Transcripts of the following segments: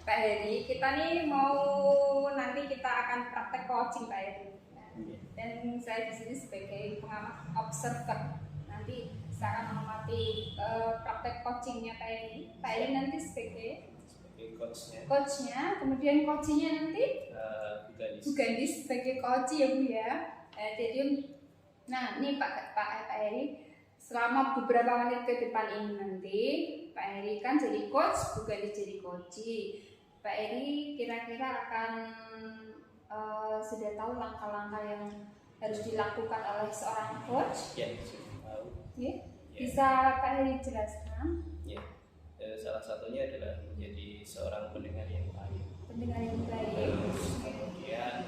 Pak Heri, kita nih mau nanti kita akan praktek coaching Pak Heri. Dan saya di sini sebagai pengamat observer. Nanti saya akan mengamati praktek coachingnya Pak Heri. Pak Heri nanti sebagai coachnya, kemudian coachingnya nanti Bu Gandis sebagai coach ya Bu ya. Jadi, nah ini Pak Heri, selama beberapa menit ke depan ini nanti Pak Heri kan jadi coach, Bu Gandis jadi coach. Pak Heri kira-kira akan sudah tahu langkah-langkah yang harus dilakukan oleh seorang coach? Ya, sudah tahu. Ya. Bisa Pak Heri jelaskan? Ya, salah satunya adalah menjadi seorang pendengar yang baik. Pendengar yang baik. Terus kemudian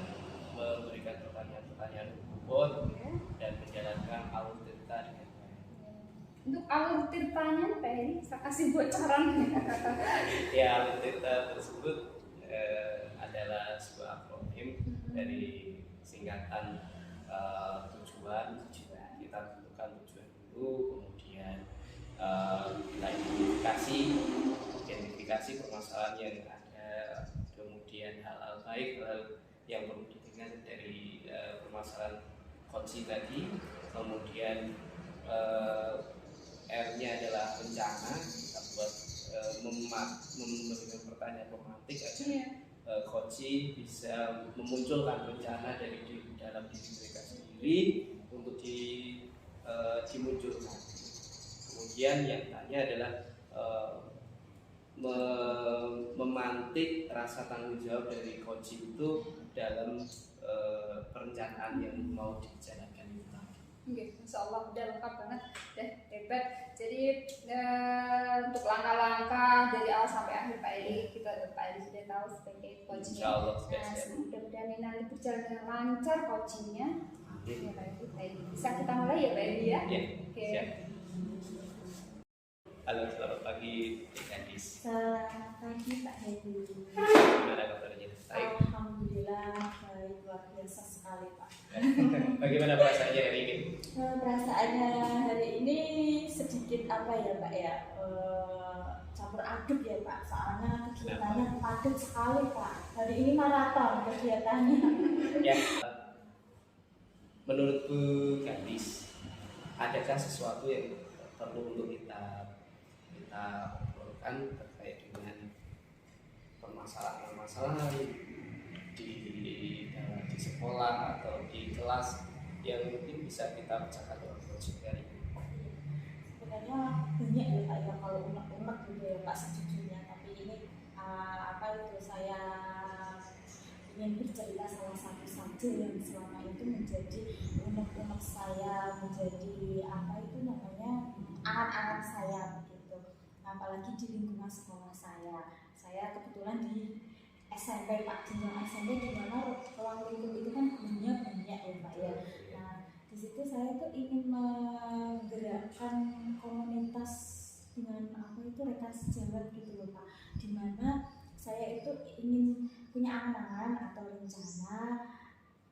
memberikan pertanyaan-pertanyaan umum dan menjalankan alur cerita dengan baik. Untuk alur ceritanya Pak Heri, saya kasih bocoran. Ya, alur cerita tersebut adalah sebuah akronim dari singkatan tujuan. Kita tentukan tujuan dulu, kemudian kita identifikasi permasalahan yang ada, kemudian hal-hal baik, hal yang perlu didengar dari permasalahan coaching tadi, kemudian R-nya adalah rencana. Kita buat memberikan pertanyaan romantik agar coaching bisa memunculkan rencana dari dalam diri mereka sendiri untuk dimunculkan. Kemudian yang tanya adalah memantik rasa tanggung jawab dari coaching itu dalam perencanaan yang mau dijalankan itu tadi. Oke, Masya Allah udah lengkap banget, hebat. Jadi untuk langkah-langkah dari awal sampai akhir Pak Heri, Pak Heri sudah tahu sebagai coachnya. Insya Allah sudah siap. Mudah-mudahan ini nanti berjalan dengan lancar coachingnya. Ya Pak Heri, bisa kita mulai ya Pak Heri ya? Ya, oke. Siap. Halo, selamat pagi Pak Gandis. Selamat pagi Pak Heri. Gimana kabarnya? Baik. Alhamdulillah baik, luar biasa sekali Pak. Bagaimana perasaannya hari ini? Perasaannya hari ini sedikit apa ya Pak ya, campur aduk ya Pak. Soalnya kegiatannya padat sekali Pak. Hari ini maraton kegiatannya. Ya. Menurut Bu Gandis, adakah sesuatu yang perlu untuk kita obrolkan terkait dengan permasalahan di sekolah atau di kelas yang mungkin bisa kita bicarakan dalam project hari ini? Sebenarnya banyak ya Pak ya, kalau unek-unek gitu ya Pak sejujurnya. Tapi ini saya ingin bercerita salah satu saja yang selama itu menjadi unek-unek saya, menjadi angan-angan saya begitu. Apalagi di lingkungan sekolah saya kebetulan di SMP Pak, jenjang SMP di mana ruang lingkup itu kan banyak ya Pak ya. Nah di situ saya tuh ingin menggerakkan komunitas dengan rekan sejawat gitu loh Pak, di mana saya itu ingin punya angan-angan atau rencana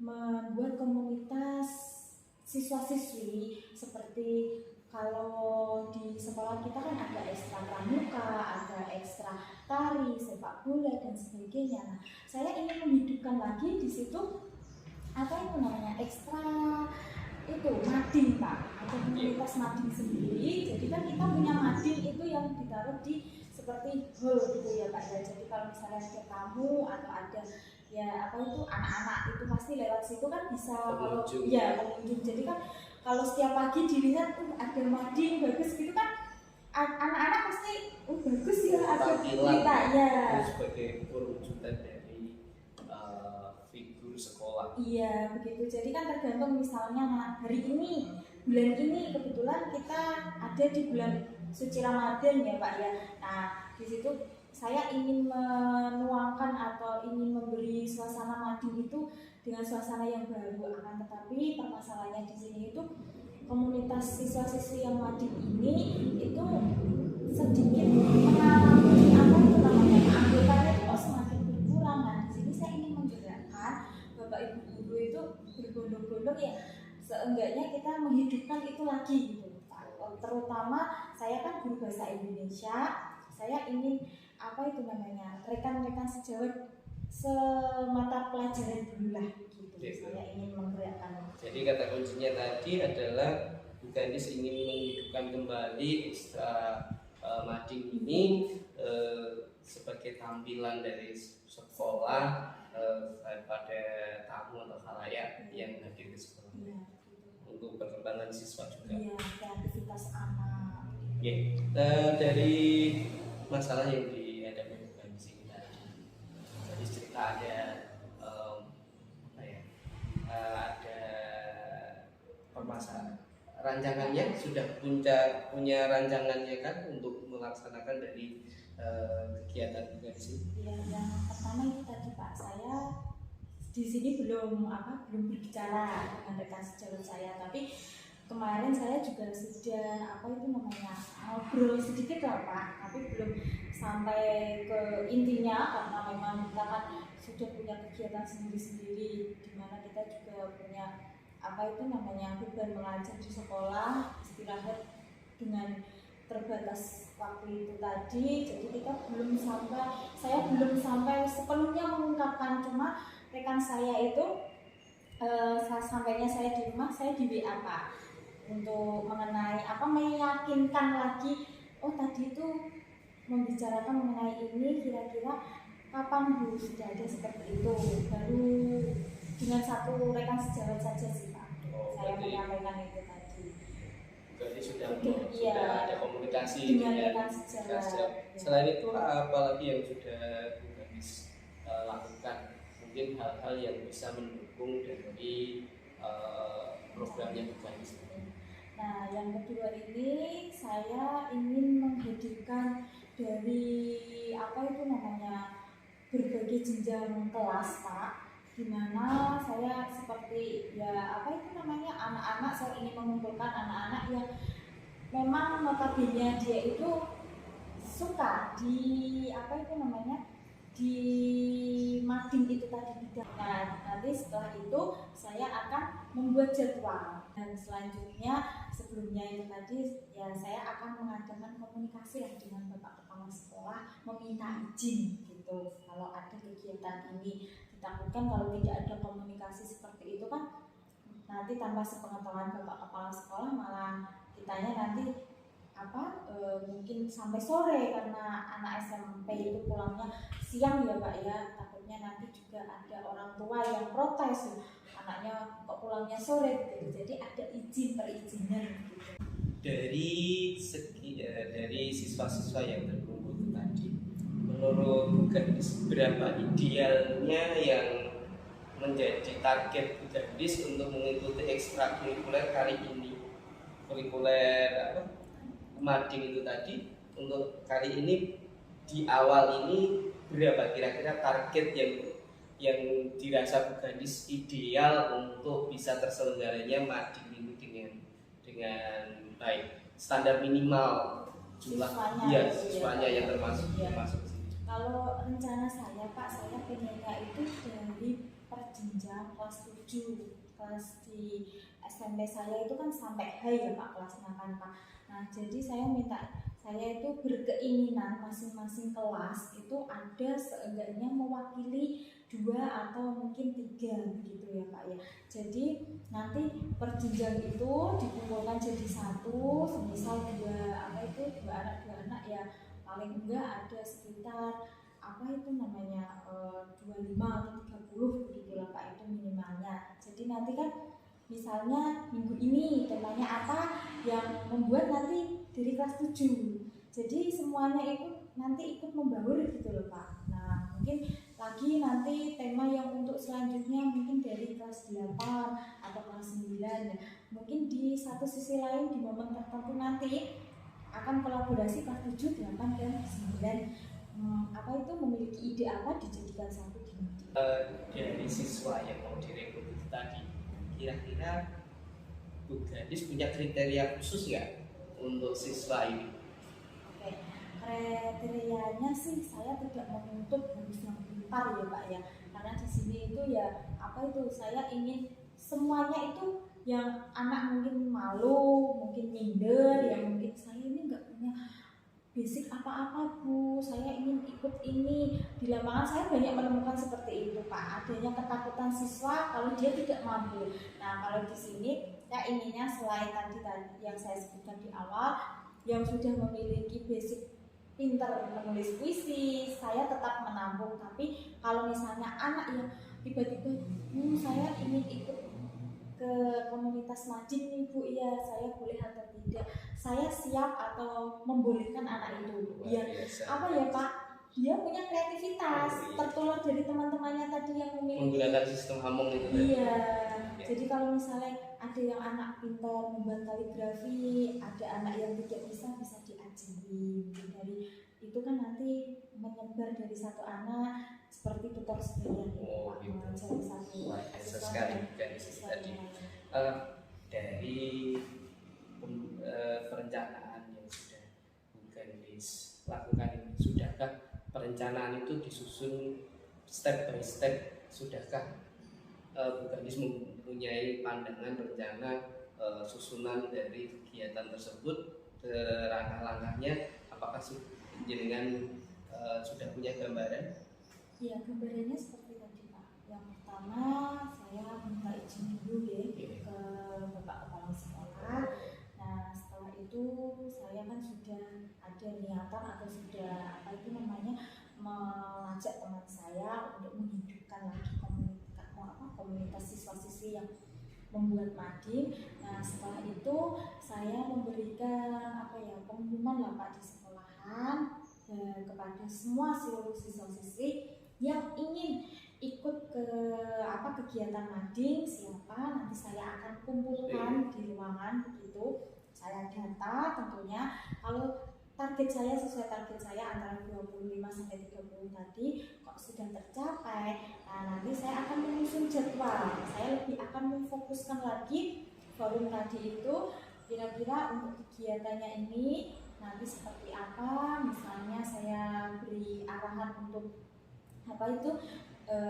membuat komunitas siswa-siswi. Seperti kalau di sekolah kita kan ada ekstra pramuka, ada ekstra tari, sepak bola dan sebagainya. Nah, saya ingin menghidupkan lagi di situ ekstra itu mading Pak, atau komunitas mading sendiri. Jadi kan kita punya mading itu yang ditaruh di seperti hall gitu ya Pak ya. Jadi kalau misalnya ada tamu atau ada anak-anak itu pasti lewat situ kan bisa pengunjung. Jadi kan kalau setiap pagi dilihat ada mading bagus gitu kan, anak-anak pasti bagus ya, ada kita ya. Sebagai perwujudan dari figur sekolah. Iya begitu. Jadi kan tergantung misalnya hari ini, bulan ini kebetulan kita ada di bulan suci Ramadan ya Pak ya. Nah di situ saya ingin menuangkan atau ingin memberi suasana mading itu dengan suasana yang baru. Akan tetapi permasalahannya di sini itu komunitas siswa-siswi yang mading ini itu sedikit mengalami anggotanya itu kok semakin berkurang. Nah di sini saya ingin menggerakkan Bapak Ibu guru itu berbondong-bondong ya, seenggaknya kita menghidupkan itu lagi gitu Pak. Terutama saya kan guru bahasa Indonesia, saya ingin apa itu namanya, rekan-rekan sejawat semata pelajaran dulu lah gitu. Saya ingin menggerakkan. Jadi kata kuncinya tadi adalah Bu Gandis ingin menghidupkan kembali ekstra mading ini sebagai tampilan dari sekolah pada tamu atau khalayak yang hadir ke sekolah. Iya, Untuk perkembangan siswa juga. Iya, kreativitas anak. Dari masalah yang dihadapi Bu Gandis ini tadi cerita ada ada permasalahan rancangannya, sudah punya rancangannya kan untuk melaksanakan dari kegiatan Bu Gandis ini? Ya, yang pertama itu tadi Pak, saya di sini belum berbicara dengan rekan sejawat saya, tapi kemarin saya juga sudah ngobrol sedikit lah Pak, tapi belum sampai ke intinya karena memang kita kan sudah punya kegiatan sendiri-sendiri, di mana kita juga punya beban mengajar di sekolah, istilahnya dengan terbatas waktu itu tadi. Jadi saya belum sampai sepenuhnya mengungkapkan, cuma rekan saya itu sampainya saya di rumah, saya di WA Pak untuk mengenai meyakinkan lagi, oh tadi itu membicarakan mengenai ini, kira-kira kapan Bu sudah ada seperti itu. Baru dengan satu rekan sejawat saja sih Pak, saya menyampaikan itu tadi. Berarti sudah Iya, ada komunikasi dengan rekan sejawat. Selain itu apalagi yang sudah Bu Gandis lakukan? Mungkin hal-hal yang bisa mendukung dari programnya Bu Gandis. Nah, yang kedua ini saya ingin menghadirkan dari berbagai jenjang kelas Pak, di mana saya seperti anak-anak, saya ingin mengumpulkan anak-anak yang memang notabene dia itu suka di di mading itu tadi bidang. Nah, nanti setelah itu saya akan membuat jadwal, dan selanjutnya sebelumnya itu tadi ya saya akan mengadakan komunikasi dengan Bapak Kepala Sekolah, meminta izin gitu kalau ada kegiatan ini ditakutkan kalau tidak ada komunikasi seperti itu kan nanti tanpa sepengetahuan Bapak Kepala Sekolah malah kitanya nanti mungkin sampai sore, karena anak SMP itu pulangnya siang ya Pak ya, takutnya nanti juga ada orang tua yang protes anaknya kok pulangnya sore gitu. Jadi ada perizinan gitu. Dari siswa-siswa yang terkumpul itu tadi, menurut Bu Gandis berapa idealnya yang menjadi target Bu Gandis untuk mengikuti ekstrakurikuler kali ini? Kurikuler mading itu tadi, untuk kali ini di awal ini berapa kira-kira target yang dirasa Bu Gandis ideal untuk bisa terselenggaranya mading ini dengan baik, standar minimal jumlah siswanya yang termasuk sini. Kalau rencana saya Pak, saya pengennya itu dari perjenjang kelas 7, kelas di SMP saya itu kan sampai high ya Pak kelasnya kan Pak. Nah, jadi saya itu berkeinginan masing-masing kelas itu ada seenggaknya mewakili 2 atau mungkin 3 gitu ya Pak ya. Jadi nanti perjenjang itu dikumpulkan jadi satu, semisal dua anak ya, paling enggak ada sekitar 25 atau 30 begitu lah Pak, itu minimalnya. Jadi nanti kan misalnya minggu ini temanya apa yang membuat nanti dari kelas 7. Jadi semuanya nanti ikut membaur gitu loh Pak. Nah, mungkin lagi nanti tema yang untuk selanjutnya mungkin dari kelas 8 atau kelas 9. Mungkin di satu sisi lain di momen tertentu nanti akan kolaborasi kelas 7, 8 dan 9. Memiliki ide apa dijadikan satu di dari siswa yang mau direkrut itu tadi, kira-kira Bu Gandis punya kriteria khusus nggak untuk siswa ini? Oke, kriterianya sih saya tidak menuntut harus yang pintar ya Pak ya, karena di sini itu ya saya ingin semuanya itu yang anak mungkin malu, mungkin minder, yang mungkin saya ini nggak punya basic apa-apa Bu, saya ingin ikut ini. Di lapangan saya banyak menemukan seperti itu Pak, adanya ketakutan siswa kalau dia tidak mampu. Nah kalau di sini saya inginnya selain tadi yang saya sebutkan di awal, yang sudah memiliki basic pinter menulis puisi, saya tetap menampung. Tapi kalau misalnya anak yang tiba-tiba saya ingin ikut ke komunitas mading nih Bu, ya saya boleh atau tidak, saya siap atau membolehkan anak itu. Ya apa ya Pak, dia punya kreativitas, tertular dari teman-temannya tadi yang memiliki menggunakan sistem Hamong itu. Iya, jadi kalau misalnya ada yang anak pintar membuat kaligrafi, ada anak yang tidak bisa diajarin. Dari itu kan nanti menyebar dari satu anak seperti tutor sekalian Oh, gitu. Jalan satu Biasa sekali dari sisi tadi. Dari perencanaan yang sudah Bu Gandis lakukan ini, sudahkah perencanaan itu disusun step by step? Sudahkah Bu Gandis mempunyai pandangan rencana susunan dari kegiatan tersebut, langkah-langkahnya? Apakah jenengan sudah punya gambaran? Iya, gambarannya seperti tadi Pak. Yang pertama saya minta izin dulu ya ke Bapak Kepala Sekolah. Nah setelah itu saya kan sudah ada niatan atau sudah mengajak teman saya untuk menghidupkan lagi komunitas siswa-siswi yang membuat mading. Nah setelah itu saya memberikan pengumuman lah Pak di sekolahan kepada semua seluruh siswa-siswi yang ingin ikut ke kegiatan mading, siapa nanti saya akan kumpulkan di ruangan begitu. Saya data tentunya, kalau target saya sesuai target saya antara 25 sampai 30 tadi kok sudah tercapai. Nah, nanti saya akan menyusun jadwal. Saya lebih akan memfokuskan lagi forum tadi itu, kira-kira untuk kegiatannya ini nanti seperti apa. Misalnya saya beri arahan untuk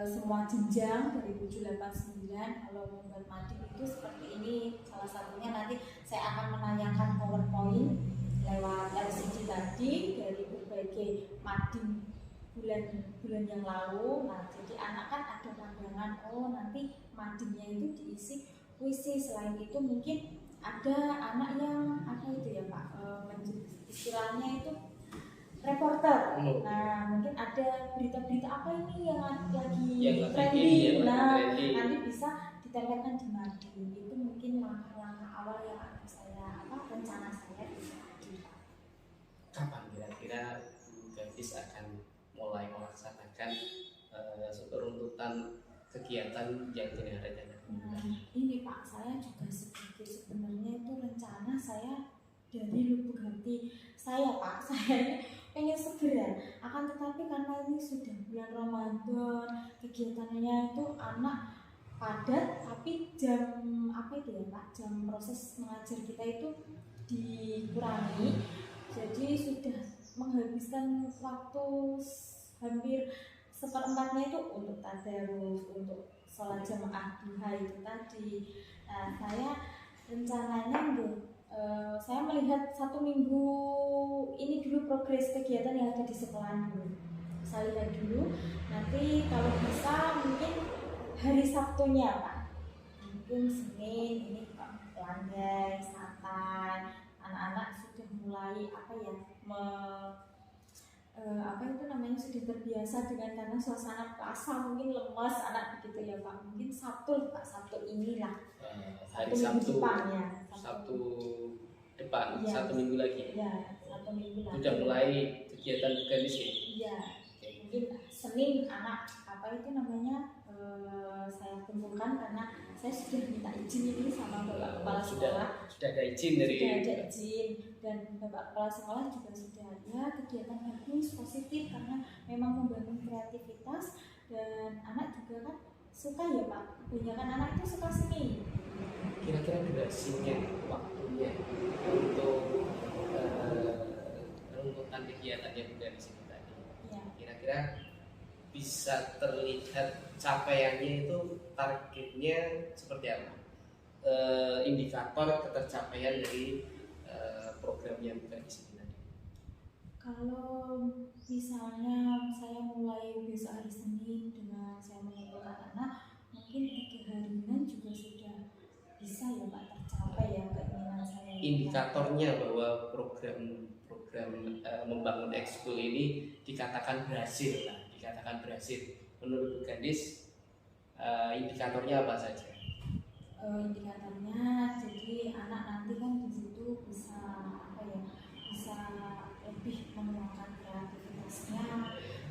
semua jenjang dari 789 kalau membuat mading itu seperti ini. Salah satunya nanti saya akan menayangkan PowerPoint lewat LCD tadi dari berbagai mading bulan yang lalu. Nah jadi anak kan ada pandangan, oh nanti madingnya itu diisi puisi. Selain itu mungkin ada anak yang istilahnya itu reporter. Nah mungkin ada berita-berita apa ini yang lagi trending. Nah nanti bisa ditempelkan di mading. Itu mungkin langkah-langkah awal yang akan saya rencana saya bisa. Kapan kira-kira Bu Gandis akan mulai melaksanakan runtutan kegiatan yang direncanakan? Nah ini Pak, saya juga sebenarnya itu rencana saya dari lubuk hati saya Pak. Saya pengen segera, akan tetapi karena ini sudah bulan Ramadan, kegiatannya itu anak padat, tapi jam jam proses mengajar kita itu dikurangi, jadi sudah menghabiskan waktu hampir seperempatnya itu untuk tadarus, untuk sholat jamaah duha itu tadi. Nah saya rencananya saya melihat 1 minggu ini dulu progres kegiatan yang ada di sekolah dulu. Saya lihat dulu, nanti kalau bisa mungkin hari Sabtunya Pak, mungkin Senin ini landai, santai, anak-anak sudah mulai sudah terbiasa dengan karena suasana puasa mungkin lemas anak begitu ya Pak. Mungkin Sabtu inilah hari Sabtu depan ya. Sabtu depan, ya. 1 minggu lagi. Ya, 1 minggu lagi. Sudah mulai kegiatan Gandis ya? Iya. Mungkin Senin anak saya kumpulkan karena saya sudah minta izin ini sama Bapak Kepala Sekolah. Sudah ada izin dari. Sudah ada izin dan Bapak Kepala Sekolah juga sudah ada kegiatan bagus positif karena memang membangun kreativitas dan anak juga kan suka ya Pak. Kebanyakan anak itu suka seni. Kira-kira durasinya, waktunya untuk runtutan kegiatan yang dari sini tadi. Ya. Kira-kira bisa terlihat capaiannya itu, targetnya seperti apa? Indikator ketercapaian dari program yang bukan di sini tadi. Kalau misalnya saya mulai besok hari Senin dengan saya mengumpulkan anak, mungkin 3 harian juga sudah bisa ya Pak tercapai ya keinginan saya. Indikatornya bahwa program membangun ekskul ini dikatakan berhasil lah, dikatakan berhasil. Menurut Bu Gandis, indikatornya apa saja? Indikatornya jadi anak nanti kan di situ bisa apa ya, bisa lebih mengeluarkan kreativitasnya,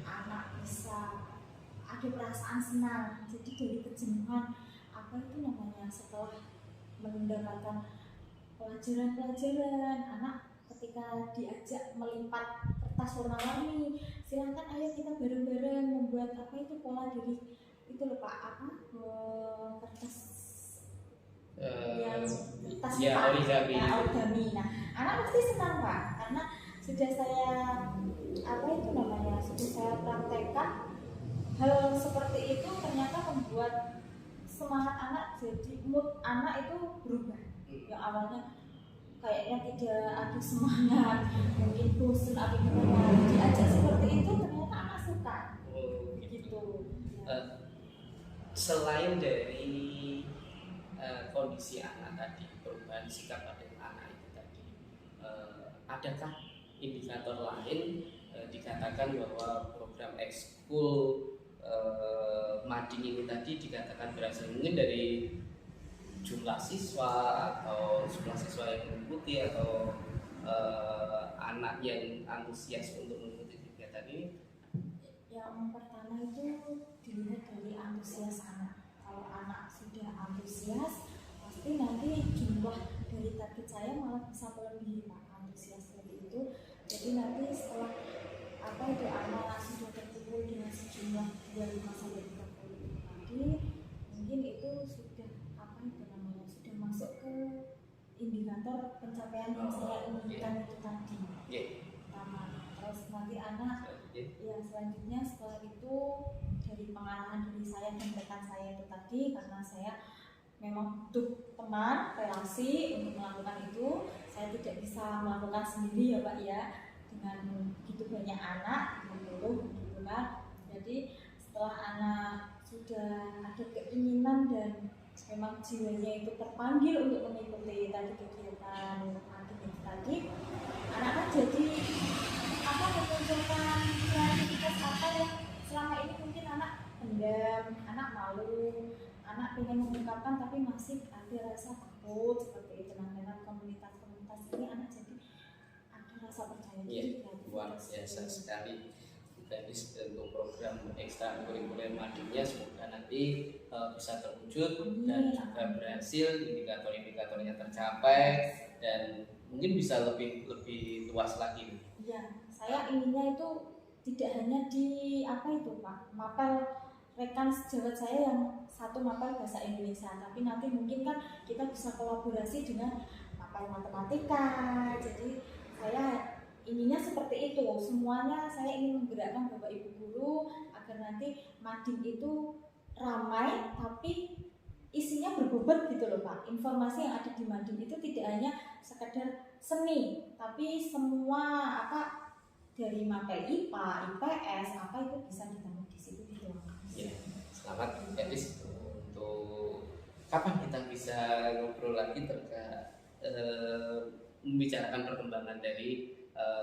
anak bisa ada perasaan senang. Jadi dari kejenuhan apa itu namanya setelah mendapatkan pelajaran anak ketika diajak melipat kertas warna-warni, silahkan ayo kita bareng-bareng membuat apa itu pola dari itu loh Pak, apa kertas yang kertas origami. Nah, anak pasti senang Pak, karena sudah saya apa itu namanya sudah saya praktekkan hal seperti itu, ternyata membuat semangat anak, jadi mood anak itu berubah. Yang awalnya kayaknya tidak ada semangat, mungkin bosan atau gimana, diajak seperti itu ternyata anak suka. Gitu. Selain dari kondisi anak tadi, perubahan sikap pada anak itu tadi, adakah indikator lain dikatakan bahwa program ekskul mading ini tadi dikatakan berhasil? Mungkin dari jumlah siswa atau jumlah siswa yang mengikuti atau anak yang antusias untuk mengikuti kegiatan ini? Yang pertama itu dilihat dari antusias anak. Kalau anak sudah antusias, pasti nanti jumlah dari target saya malah bisa melebihi Pak, antusias seperti itu. Jadi nanti setelah apa itu anak sudah terkumpul dengan sejumlah 25 sampai 30 tadi, mungkin itu sudah apa itu namanya, sudah masuk ke indikator pencapaian yang saya inginkan itu tadi. Pertama, terus nanti anak ya selanjutnya setelah itu dari pengarahan dari saya dan rekan saya itu tadi, karena saya memang butuh teman, relasi untuk melakukan itu. Saya tidak bisa melakukan sendiri ya Pak ya, dengan begitu banyak anak, 60 gitu kan. Jadi setelah anak sudah ada keinginan dan memang jiwanya itu terpanggil untuk mengikuti tadi kegiatan aktivitas tadi, anak kan jadi apa memunculkan kreativitas apa yang selama ini mungkin anak pendam, anak malu, anak ingin mengungkapkan tapi masih ada rasa takut seperti itu. Nah, dengan komunitas-komunitas ini anak jadi ada rasa percaya diri. Luar biasa sekali Gandis untuk program ekstrakurikuler madingnya, semoga nanti bisa terwujud dan juga berhasil, indikator-indikatornya tercapai dan mungkin bisa lebih luas lagi. Iya, saya inginnya itu tidak hanya di apa itu Pak, mapel rekan sejawat saya yang satu mapel bahasa Indonesia, tapi nanti mungkin kan kita bisa kolaborasi dengan mapel matematika. Jadi saya inginnya seperti itu, semuanya saya ingin menggerakkan Bapak Ibu guru agar nanti mading itu ramai tapi isinya berbobot gitu loh Pak. Informasi yang ada di mading itu tidak hanya sekedar seni, tapi semua apa dari mapel IPA, IPS apa itu bisa ditaruh di situ gitu. Ya, selamat Gandis. Untuk kapan kita bisa ngobrol lagi terkait membicarakan perkembangan dari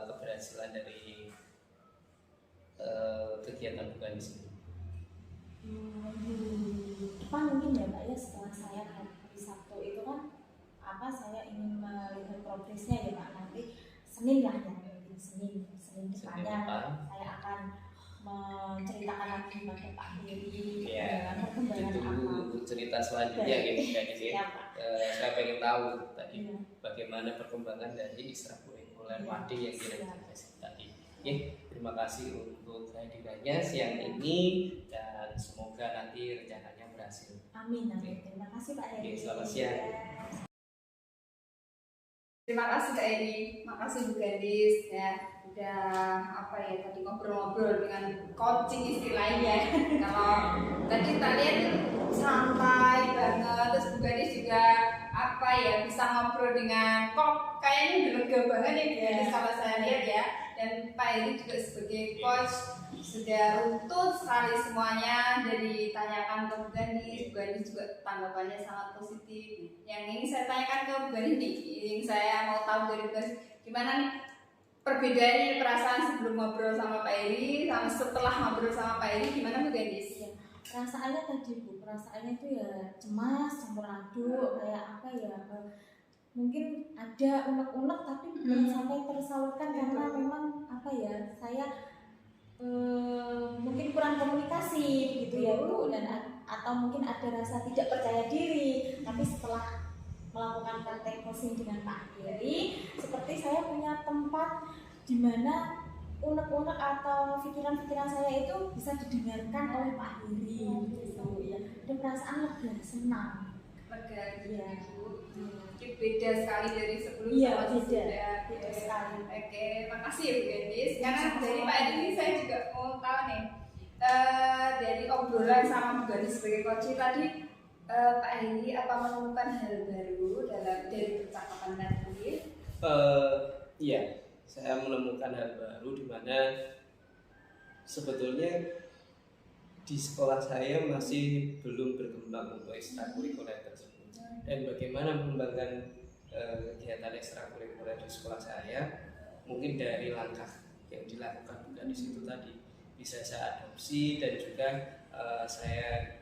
keberhasilan dari kegiatan Bu Gandis ini? Depan mungkin ya Pak ya, setelah saya hari Sabtu itu kan apa saya ingin melihat progresnya ya Pak, nanti Senin lah ya, mungkin Senin depannya saya akan menceritakan lagi pada Pak Heri ya, perkembangan apa cerita selanjutnya gitu Gandis ya. Saya pengen tahu tadi bagaimana perkembangan dari ekstrakurikuler mading yang direalisasi tadi. Terima kasih untuk kehadirannya siang ini dan semoga nanti rencananya berhasil. Amin. Terima kasih Pak Heri. Selamat siang. Terima kasih Kak Eri, makasih Bu Gandis ya, udah apa ya tadi ngobrol-ngobrol dengan coaching istilahnya. Kalau tadi kalian santai banget, terus Bu Gandis juga apa ya bisa ngobrol dengan kok kayaknya udah lega banget ya Bu Gandis kalau saya lihat ya. Dan Pak Heri juga sebagai coach sudah runtut sekali semuanya, dari tanyakan ke Bu Gandis juga tanggapannya sangat positif. Yang ini saya tanyakan ke Bu Gandis nih, yang saya mau tahu dari Bu Gandis, gimana nih perbedaannya perasaan sebelum ngobrol sama Pak Heri sama setelah ngobrol sama Pak Heri, gimana Bu Gandis? Ya, perasaannya tadi Bu, perasaannya itu ya cemas, campur aduk, kayak apa ya, mungkin ada unek-unek tapi belum sampai tersalurkan karena memang apa ya, saya mungkin kurang komunikasi gitu ya Bu, dan atau mungkin ada rasa tidak percaya diri. Tapi setelah melakukan praktek coaching dengan Pak Heri, seperti saya punya tempat di mana unek-unek atau pikiran-pikiran saya itu bisa didengarkan oleh Pak Heri gitu ya. Ada perasaan lega, senang. Lega Iya. Mungkin beda sekali dari sebelumnya. Iya, beda sekali. Oke, makasih ya Bu Gandis. Karena dari Pak Heri ini saya juga mau tahu nih, dari obrolan sama Bu Gandis sebagai coach tadi, Pak Heri apa menemukan hal baru dari percakapan tadi? Iya, saya menemukan hal baru di mana sebetulnya di sekolah saya masih belum berkembang untuk ekstrakurikuler tersebut. Dan bagaimana mengembangkan kegiatan ekstrakurikuler di sekolah saya, mungkin dari langkah yang dilakukan bukan di situ tadi bisa saya adopsi dan juga saya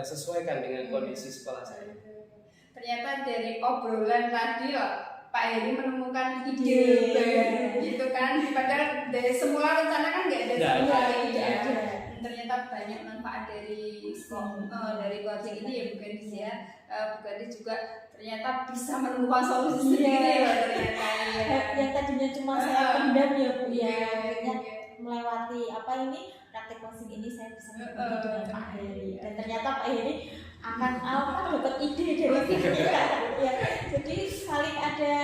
sesuaikan dengan kondisi sekolah saya. Ternyata dari obrolan tadi Pak Heri menemukan ide baru gitu kan, padahal dari semula rencana kan nggak ada semua ide. Ternyata banyak manfaat dari coaching ini ya Bu Gandis ya. Bu Gandis juga ternyata bisa menemukan solusi sendiri ya ternyata. Yang tadinya cuma saya pendam ya Bu ya, akhirnya melewati apa ini praktek coaching ini saya bisa berbagi dengan Pak Heri, dan ternyata Pak Heri akan dapat ide dari kita ya. Jadi saling ada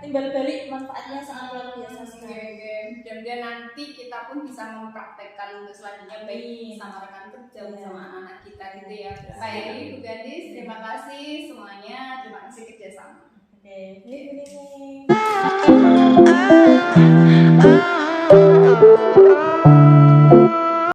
timbal balik, manfaatnya sangat luar biasa sekali. Mudah-mudahan nanti kita pun bisa mempraktekkan untuk selanjutnya, baik sama rekan kerja sama anak-anak kita gitu ya. Pak Heri, Bu Gandis, terima kasih semuanya, terima kasih kerjasama. Oke.